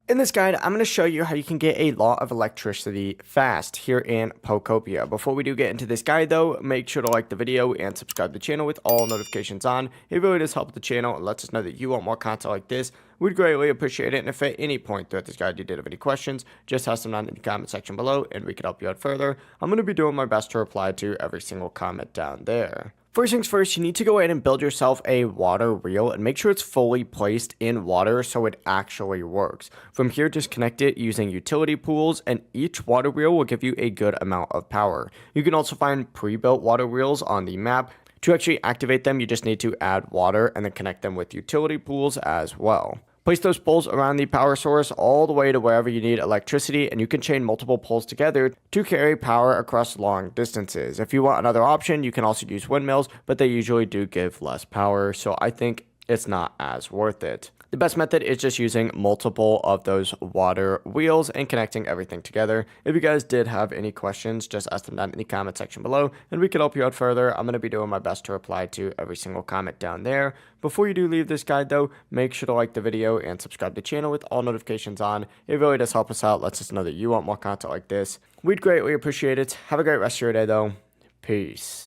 In this guide, I'm going to show you how you can get a lot of electricity fast here in Pokopia. Before we do get into this guide though, make sure to like the video and subscribe to the channel with all notifications on. It really does help the channel and lets us know that you want more content like this. We'd greatly appreciate it, and if at any point throughout this guide you did have any questions, just ask them down in the comment section below and we can help you out further. I'm going to be doing my best to reply to every single comment down there. First things first, you need to go ahead and build yourself a water wheel and make sure it's fully placed in water so it actually works. From here, just connect it using utility pools, and each water wheel will give you a good amount of power. You can also find pre-built water wheels on the map. To actually activate them, you just need to add water and then connect them with utility pools as well. Place those poles around the power source all the way to wherever you need electricity, and you can chain multiple poles together to carry power across long distances. If you want another option, you can also use windmills, but they usually do give less power, so I think it's not as worth it. The best method is just using multiple of those water wheels and connecting everything together. If you guys did have any questions, just ask them down in the comment section below and we can help you out further. I'm going to be doing my best to reply to every single comment down there. Before you do leave this guide though, make sure to like the video and subscribe to the channel with all notifications on. It really does help us out, lets us know that you want more content like this. We'd greatly appreciate it. Have a great rest of your day though. Peace.